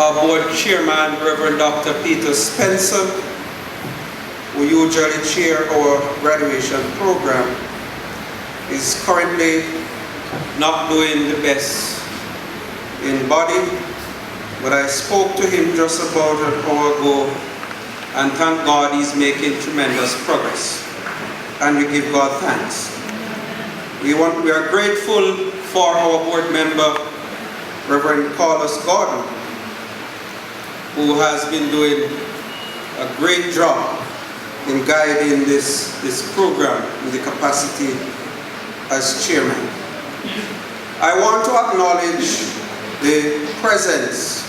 our board chairman, Reverend Dr. Peter Spencer, who usually chair our graduation program, is currently not doing the best in body, but I spoke to him just about an hour ago, and thank God he's making tremendous progress, and we give God thanks. We are grateful for our board member, Reverend Carlos Gordon, who has been doing a great job in guiding this program in the capacity as chairman. I want to acknowledge the presence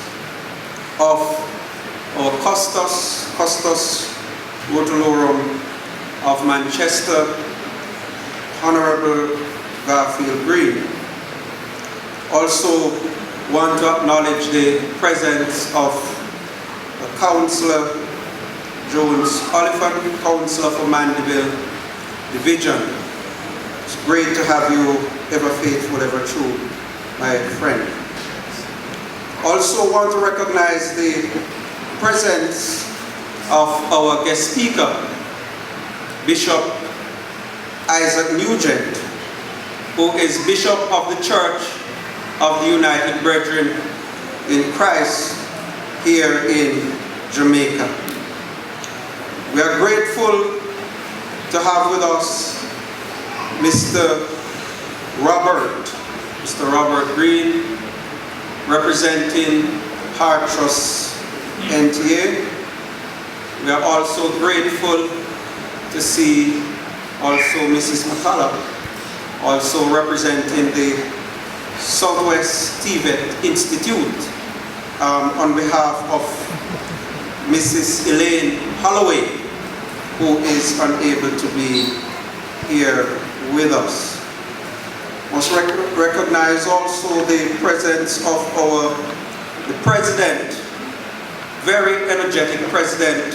of our Custos Rotulorum of Manchester, Honorable Garfield Green. Also want to acknowledge the presence of Councillor Jones Oliphant, Councillor for Mandeville Division. It's great to have you, ever faithful, ever true, my friend. Also want to recognize the presence of our guest speaker, Bishop Isaac Regent, who is Bishop of the Church of the United Brethren in Christ here in Jamaica. We are grateful to have with us Mr. Robert Green, representing Heart Trust NTA. We are also grateful to see also Mrs. McCullough, also representing the Southwest TVET Institute, on behalf of Mrs. Elaine Holloway, who is unable to be here with us. Must recognize also the presence of the president, very energetic president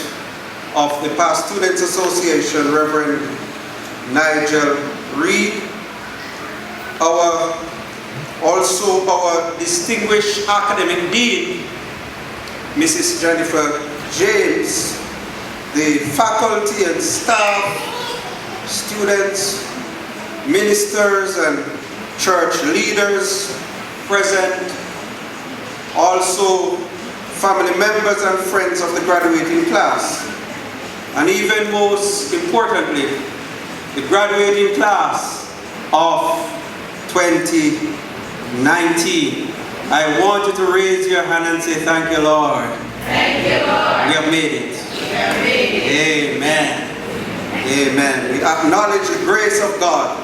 of the Past Students Association, Reverend Nigel Reed. Also our distinguished academic dean, Mrs. Jennifer James, the faculty and staff, students, ministers and church leaders present, also family members and friends of the graduating class, and even most importantly, the graduating class of 2019. I want you to raise your hand and say, thank you, Lord. Thank you, Lord. We have made it. We have made it. Amen. Amen. We acknowledge the grace of God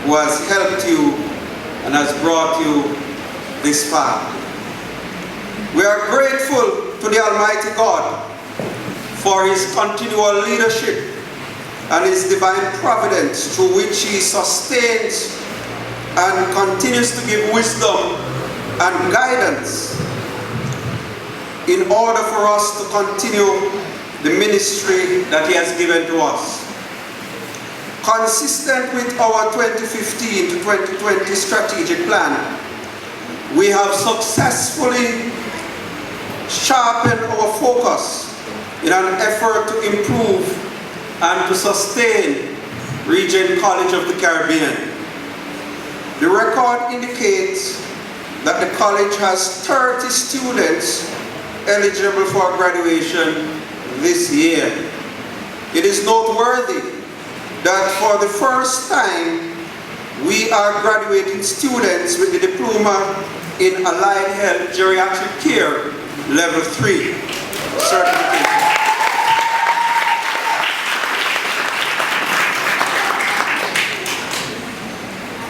who has helped you and has brought you this far. We are grateful to the Almighty God for His continual leadership and His divine providence through which He sustains and continues to give wisdom and guidance in order for us to continue the ministry that He has given to us. Consistent with our 2015 to 2020 strategic plan, we have successfully sharpened our focus in an effort to improve and to sustain Regent College of the Caribbean. The record indicates that the college has 30 students eligible for graduation this year. It is noteworthy that for the first time, we are graduating students with the diploma in Allied Health Geriatric Care Level 3 certification.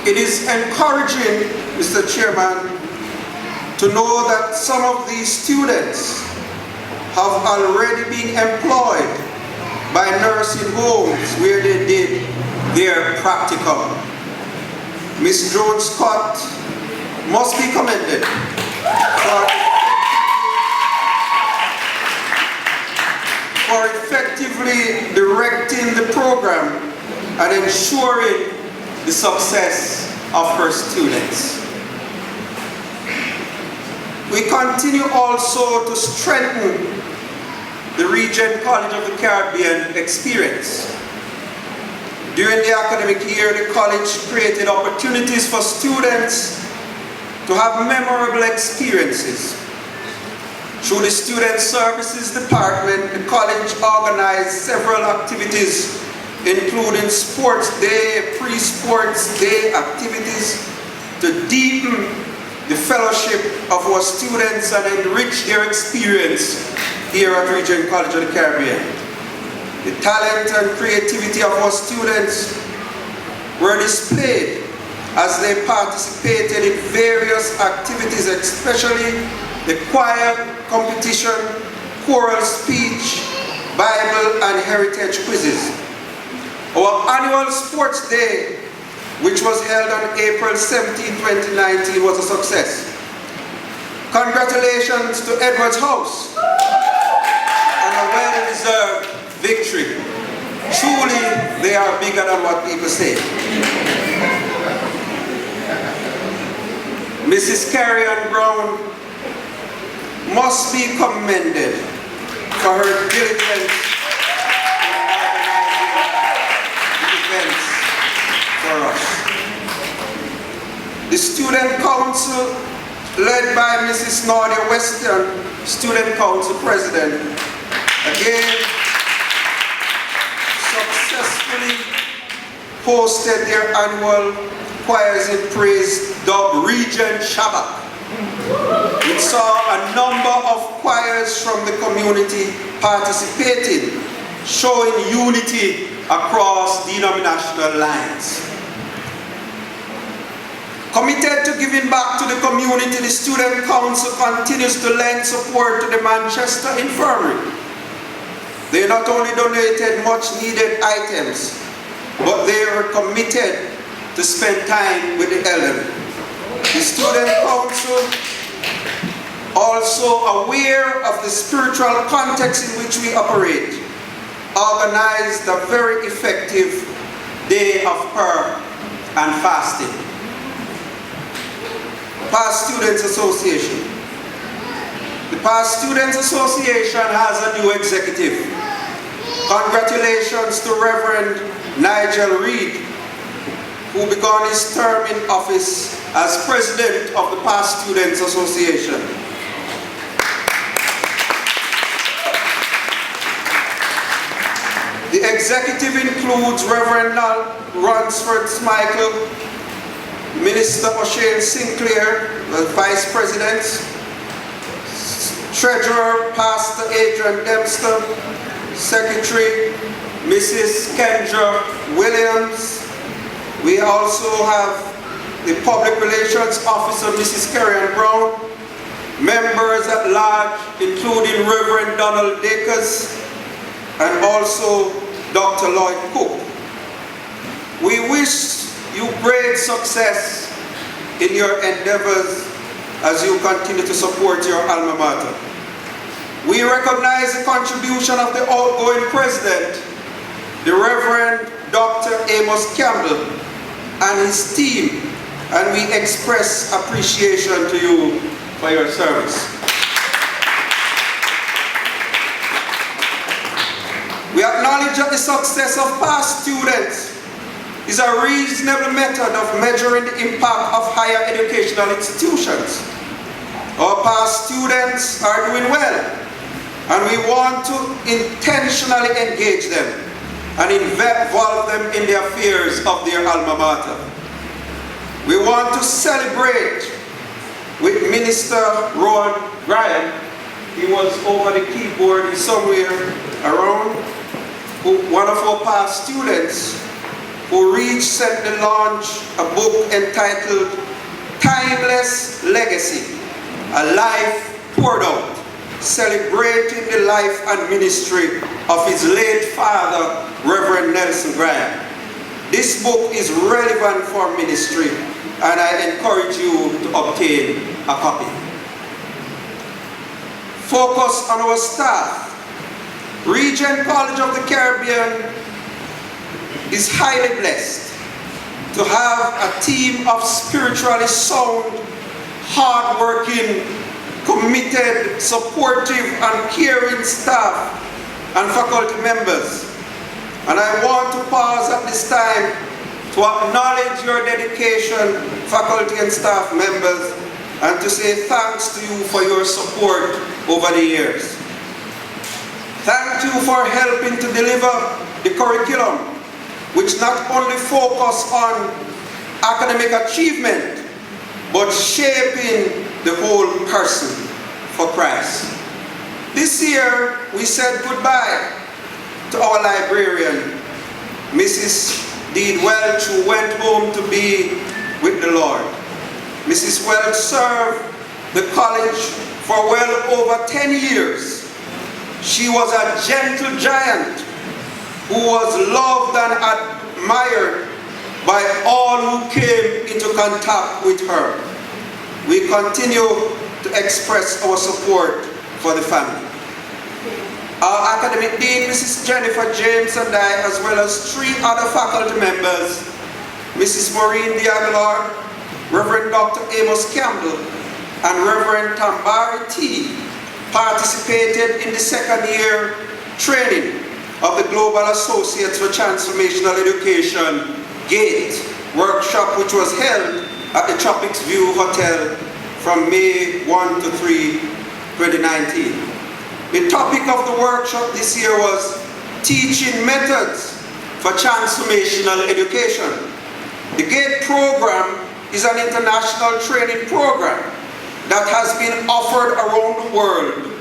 It is encouraging, Mr. Chairman, to know that some of these students have already been employed by nursing homes where they did their practicum. Ms. Jones Scott must be commended for effectively directing the program and ensuring the success of her students. We continue also to strengthen the Regent College of the Caribbean experience. During the academic year, the college created opportunities for students to have memorable experiences. Through the Student Services Department, the college organized several activities, including sports day, pre-sports day activities, to deepen the fellowship of our students and enrich their experience here at Regent College of the Caribbean. The talent and creativity of our students were displayed as they participated in various activities, especially the choir competition, choral speech, Bible and heritage quizzes. Our annual sports day, which was held on April 17, 2019, was a success. Congratulations to Edwards House on a well-deserved victory. Truly, they are bigger than what people say. Mrs. Carrie-Ann Brown must be commended for her diligence in organizing the events for us. The Student Council, led by Mrs. Nadia Weston, Student Council President, again successfully hosted their annual Choirs in Praise dubbed Regent Shabbat. We saw a number of choirs from the community participating, showing unity across denominational lines. Committed to giving back to the community, the Student Council continues to lend support to the Manchester Infirmary. They not only donated much needed items, but they were committed to spend time with the elderly. The Student Council, also aware of the spiritual context in which we operate, organized a very effective day of prayer and fasting. Past Students Association. The Past Students Association has a new executive. Congratulations to Reverend Nigel Reed, who began his term in office as President of the Past Students Association. The executive includes Reverend Ransford Michael, Minister O'Shane Sinclair, the Vice President, Treasurer Pastor Adrian Dempster, Secretary Mrs. Kendra Williams. We also have the Public Relations Officer Mrs. Carrie-Ann Brown, members at large including Reverend Donald Dakers and also Dr. Lloyd Cook. We wish you great success in your endeavors as you continue to support your alma mater. We recognize the contribution of the outgoing president, the Reverend Dr. Amos Campbell, and his team, and we express appreciation to you for your service. We acknowledge that the success of past students is a reasonable method of measuring the impact of higher educational institutions. Our past students are doing well, and we want to intentionally engage them and involve them in the affairs of their alma mater. We want to celebrate with Minister Rowan Graham. He was over the keyboard somewhere around, one of our past students who recently launched a book entitled Timeless Legacy, A Life Poured Out, celebrating the life and ministry of his late father, Reverend Nelson Graham. This book is relevant for ministry, and I encourage you to obtain a copy. Focus on our staff. Regent College of the Caribbean is highly blessed to have a team of spiritually sound, hard-working, committed, supportive, and caring staff and faculty members. And I want to pause at this time to acknowledge your dedication, faculty and staff members, and to say thanks to you for your support over the years. Thank you for helping to deliver the curriculum, which not only focus on academic achievement, but shaping the whole person for Christ. This year, we said goodbye to our librarian, Mrs. Deed Welch, who went home to be with the Lord. Mrs. Welch served the college for well over 10 years. She was a gentle giant who was loved and admired by all who came into contact with her. We continue to express our support for the family. Our academic dean, Mrs. Jennifer James, and I, as well as 3 other faculty members, Mrs. Maureen Diaguilar, Reverend Dr. Amos Campbell, and Reverend Tambari T, participated in the second year training of the Global Associates for Transformational Education GATE workshop, which was held at the Tropics View Hotel from May 1 to 3, 2019. The topic of the workshop this year was Teaching Methods for Transformational Education. The GATE program is an international training program that has been offered around the world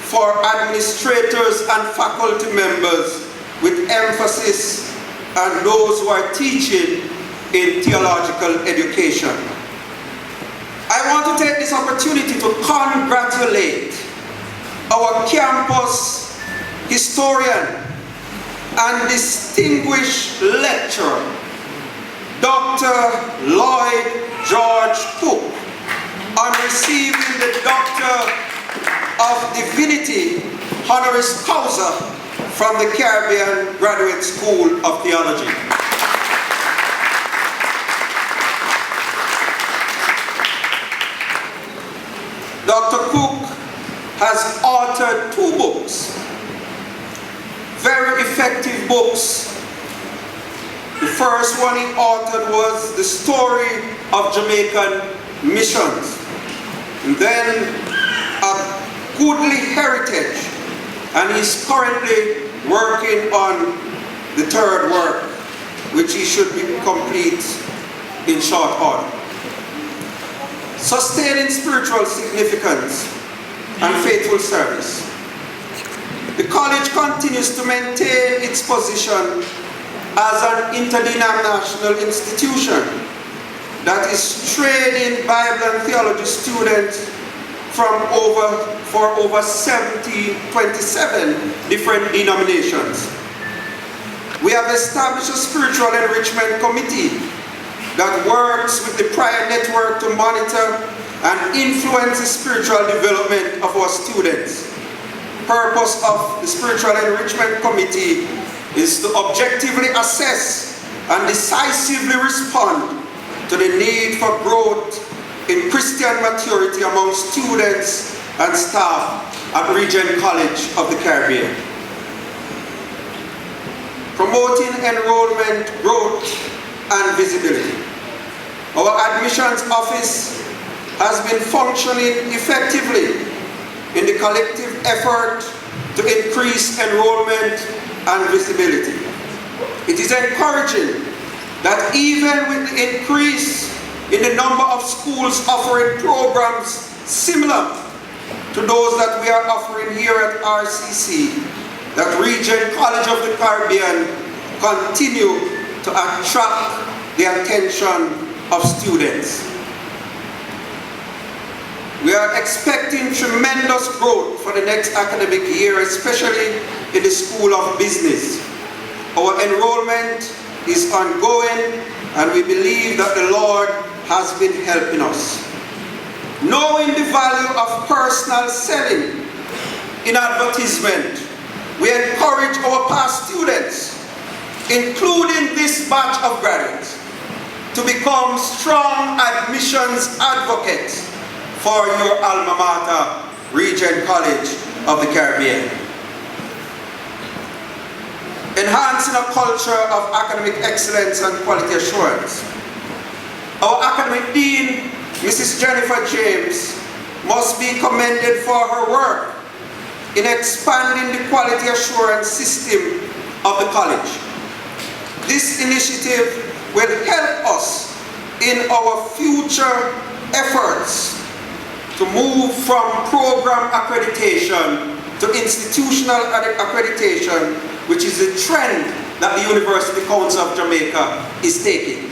for administrators and faculty members, with emphasis on those who are teaching in theological education. I want to take this opportunity to congratulate our campus historian and distinguished lecturer, Dr. Lloyd George Cook, on receiving the Doctor of Divinity honoris causa from the Caribbean Graduate School of Theology. Dr. Cook has authored 2 books, very effective books. The first one he authored was The Story of Jamaican Missions, and then A Goodly Heritage, and he's currently working on the 3rd work, which he should be complete in short order. Sustaining spiritual significance and faithful service. The college continues to maintain its position as an interdenominational institution that is training Bible and theology students from over 27 different denominations. We have established a spiritual enrichment committee that works with the prior network to monitor and influence the spiritual development of our students. The purpose of the spiritual enrichment committee is to objectively assess and decisively respond to the need for growth in Christian maturity among students and staff at Regent College of the Caribbean. Promoting enrollment, growth, and visibility. Our admissions office has been functioning effectively in the collective effort to increase enrollment and visibility. It is encouraging that even with the increase in the number of schools offering programs similar to those that we are offering here at RCC, that Regent College of the Caribbean continue to attract the attention of students. We are expecting tremendous growth for the next academic year, especially in the School of Business. Our enrollment is ongoing, and we believe that the Lord has been helping us. Knowing the value of personal selling in advertisement, we encourage our past students, including this batch of graduates, to become strong admissions advocates for your alma mater, Regent College of the Caribbean. Enhancing a culture of academic excellence and quality assurance. Our academic dean, Mrs. Jennifer James, must be commended for her work in expanding the quality assurance system of the college. This initiative will help us in our future efforts to move from program accreditation to institutional accreditation, which is the trend that the University Council of Jamaica is taking.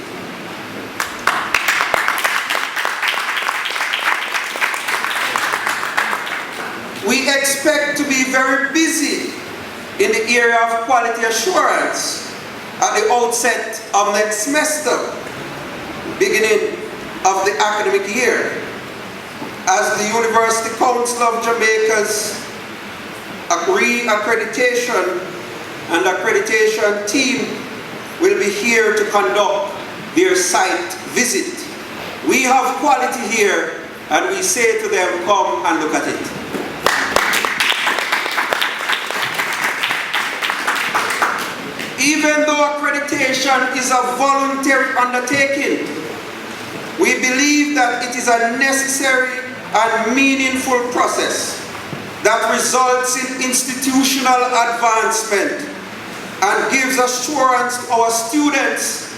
We expect to be very busy in the area of quality assurance at the outset of next semester, beginning of the academic year, as the University Council of Jamaica's re-accreditation and accreditation team will be here to conduct their site visit. We have quality here, and we say to them, come and look at it. Even though accreditation is a voluntary undertaking, we believe that it is a necessary and meaningful process that results in institutional advancement and gives assurance to our students,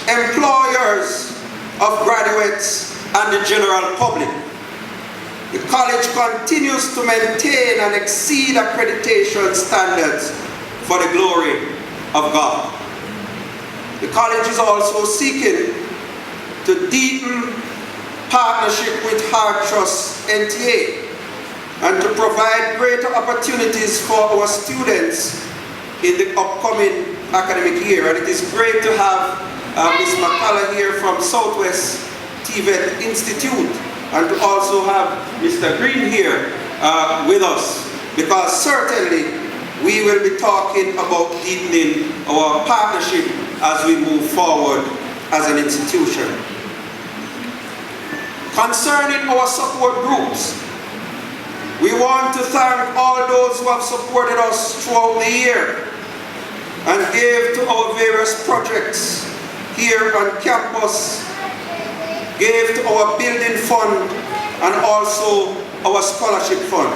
employers of graduates, and the general public. The college continues to maintain and exceed accreditation standards for the glory of God. The college is also seeking to deepen partnership with Heart Trust NTA and to provide greater opportunities for our students in the upcoming academic year. And it is great to have Ms. McCullough here from Southwest TVET Institute, and to also have Mr. Green here with us, because certainly we will be talking about deepening our partnership as we move forward as an institution. Concerning our support groups, we want to thank all those who have supported us throughout the year and gave to our various projects here on campus, gave to our building fund and also our scholarship fund.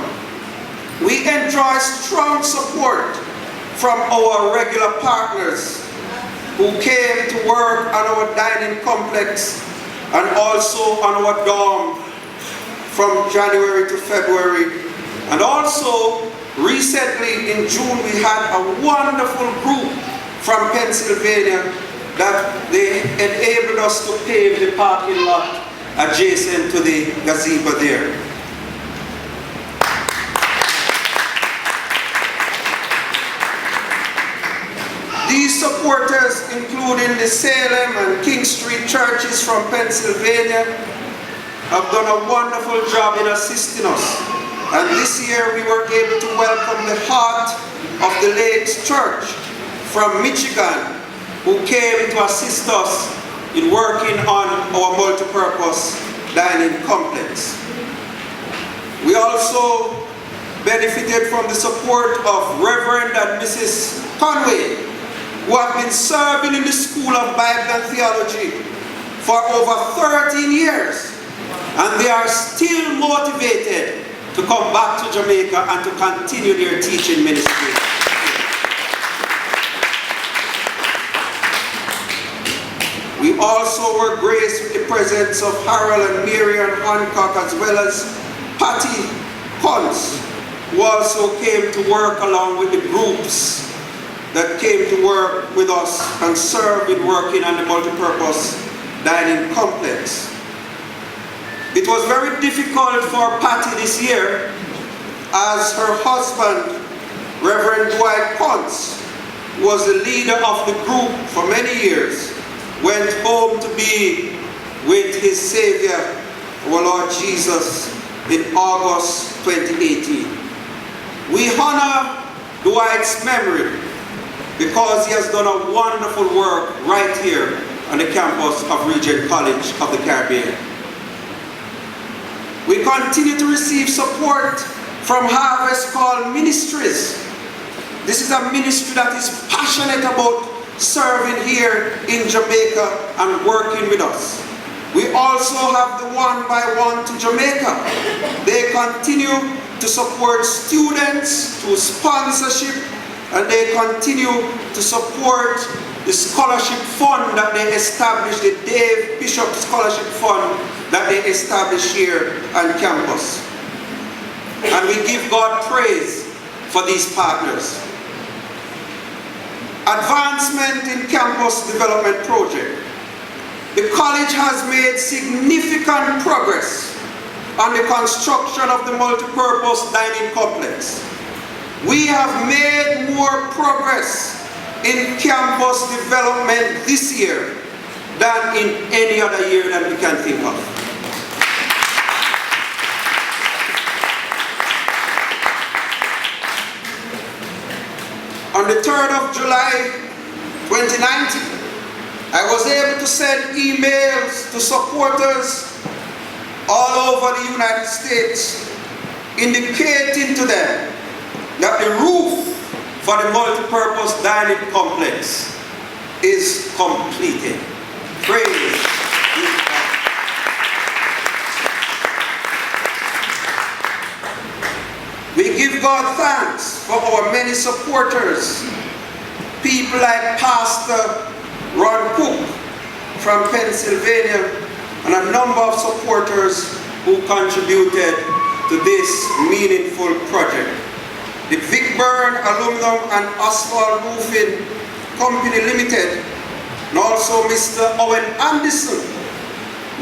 We enjoy strong support from our regular partners who came to work on our dining complex and also on our dorm from January to February. And also, recently in June, we had a wonderful group from Pennsylvania that they enabled us to pave the parking lot adjacent to the gazebo there. These supporters, including the Salem and King Street churches from Pennsylvania, have done a wonderful job in assisting us. And this year we were able to welcome the Heart of the Lakes Church from Michigan, who came to assist us in working on our multi-purpose dining complex. We also benefited from the support of Reverend and Mrs. Conway, who have been serving in the School of Bible and Theology for over 13 years, and they are still motivated to come back to Jamaica and to continue their teaching ministry. We also were graced with the presence of Harold and Marian Hancock, as well as Patty Hunt, who also came to work along with the groups that came to work with us and serve in working on the multipurpose dining complex. It was very difficult for Patty this year, as her husband, Reverend Dwight Ponce, who was the leader of the group for many years, went home to be with his Savior, our Lord Jesus, in August 2018. We honor Dwight's memory because he has done a wonderful work right here on the campus of Regent College of the Caribbean. We continue to receive support from Harvest Call Ministries. This is a ministry that is passionate about serving here in Jamaica and working with us. We also have the One by One to Jamaica. They continue to support students through sponsorship, and they continue to support the scholarship fund that they established, the Dave Bishop Scholarship Fund that they established here on campus. And we give God praise for these partners. Advancement in campus development project. The college has made significant progress on the construction of the multipurpose dining complex. We have made more progress in campus development this year than in any other year that we can think of. On the 3rd of July 2019, I was able to send emails to supporters all over the United States indicating to them that the roof for the multipurpose dining complex is completed. Praise be to God. We give God thanks for our many supporters, people like Pastor Ron Cook from Pennsylvania, and a number of supporters who contributed to this meaningful project. The Vic Byrne Aluminum and Asphalt Roofing Company Limited, and also Mr. Owen Anderson,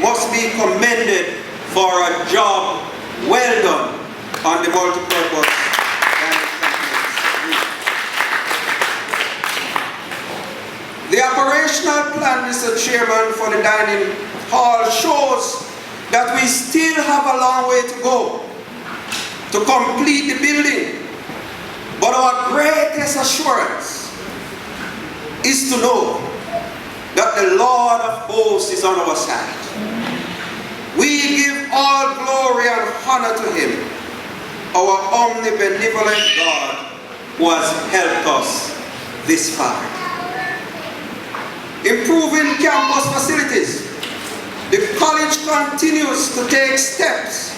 must be commended for a job well done on the multipurpose dining complex. The operational plan, Mr. Chairman, for the dining hall shows that we still have a long way to go to complete the building. But our greatest assurance is to know that the Lord of hosts is on our side. We give all glory and honor to Him, our omnibenevolent God who has helped us this far. Improving campus facilities. The college continues to take steps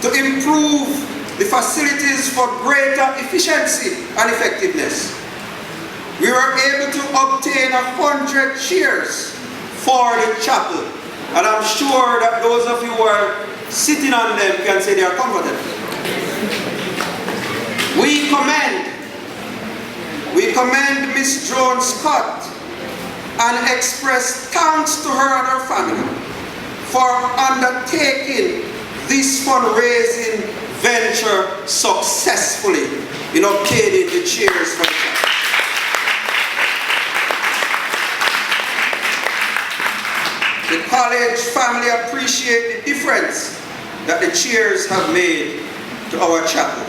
to improve the facilities for greater efficiency and effectiveness. We were able to obtain 100 chairs for the chapel, and I'm sure that those of you who are sitting on them can say they are comfortable. We commend Miss Joan Scott and express thanks to her and her family for undertaking this fundraising venture successfully in obtaining the chairs for the chapel. The college family appreciate the difference that the chairs have made to our chapel.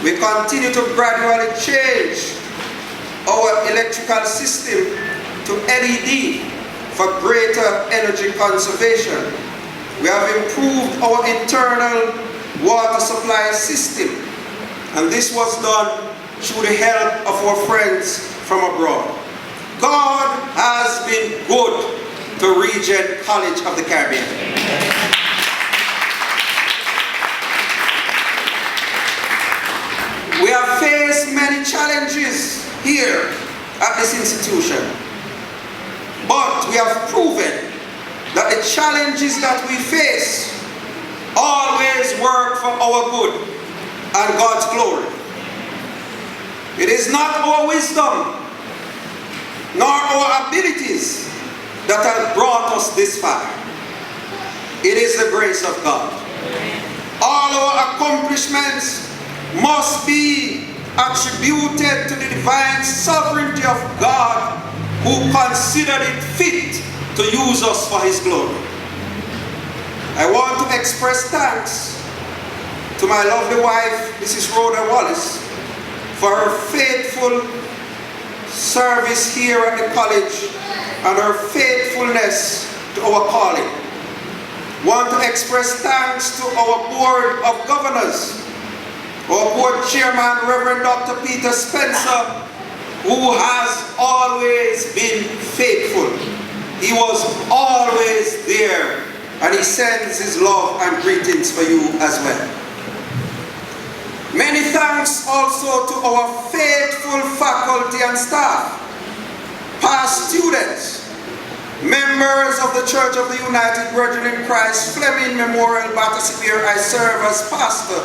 We continue to gradually change our electrical system to LED for greater energy conservation. We have improved our internal water supply system, and this was done through the help of our friends from abroad. God has been good to Regent College of the Caribbean. We have faced many challenges here at this institution, but we have proven that the challenges that we face always work for our good and God's glory. It is not our wisdom nor our abilities that have brought us this far. It is the grace of God. All our accomplishments must be attributed to the divine sovereignty of God, who considered it fit to use us for His glory. I want to express thanks to my lovely wife, Mrs. Rhoda Wallace, for her faithful service here at the college and her faithfulness to our calling. Want to express thanks to our Board of Governors, our Board Chairman, Reverend Dr. Peter Spencer, who has always been faithful. He was always there, and he sends his love and greetings for you as well. Many thanks also to our faithful faculty and staff, past students, members of the Church of the United Brethren in Christ, Fleming Memorial Baptist, where I serve as pastor,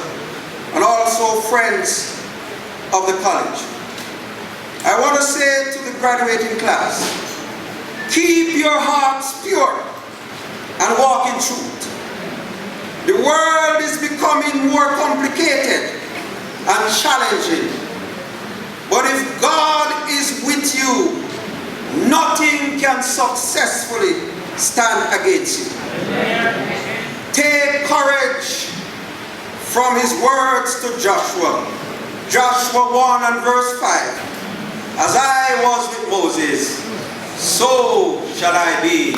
and also friends of the college. I want to say to the graduating class, keep your hearts pure and walk in truth. The world is becoming more complicated and challenging, but if God is with you, nothing can successfully stand against you. Take courage from his words to Joshua. Joshua 1 and verse 5. As I was with Moses, so shall I be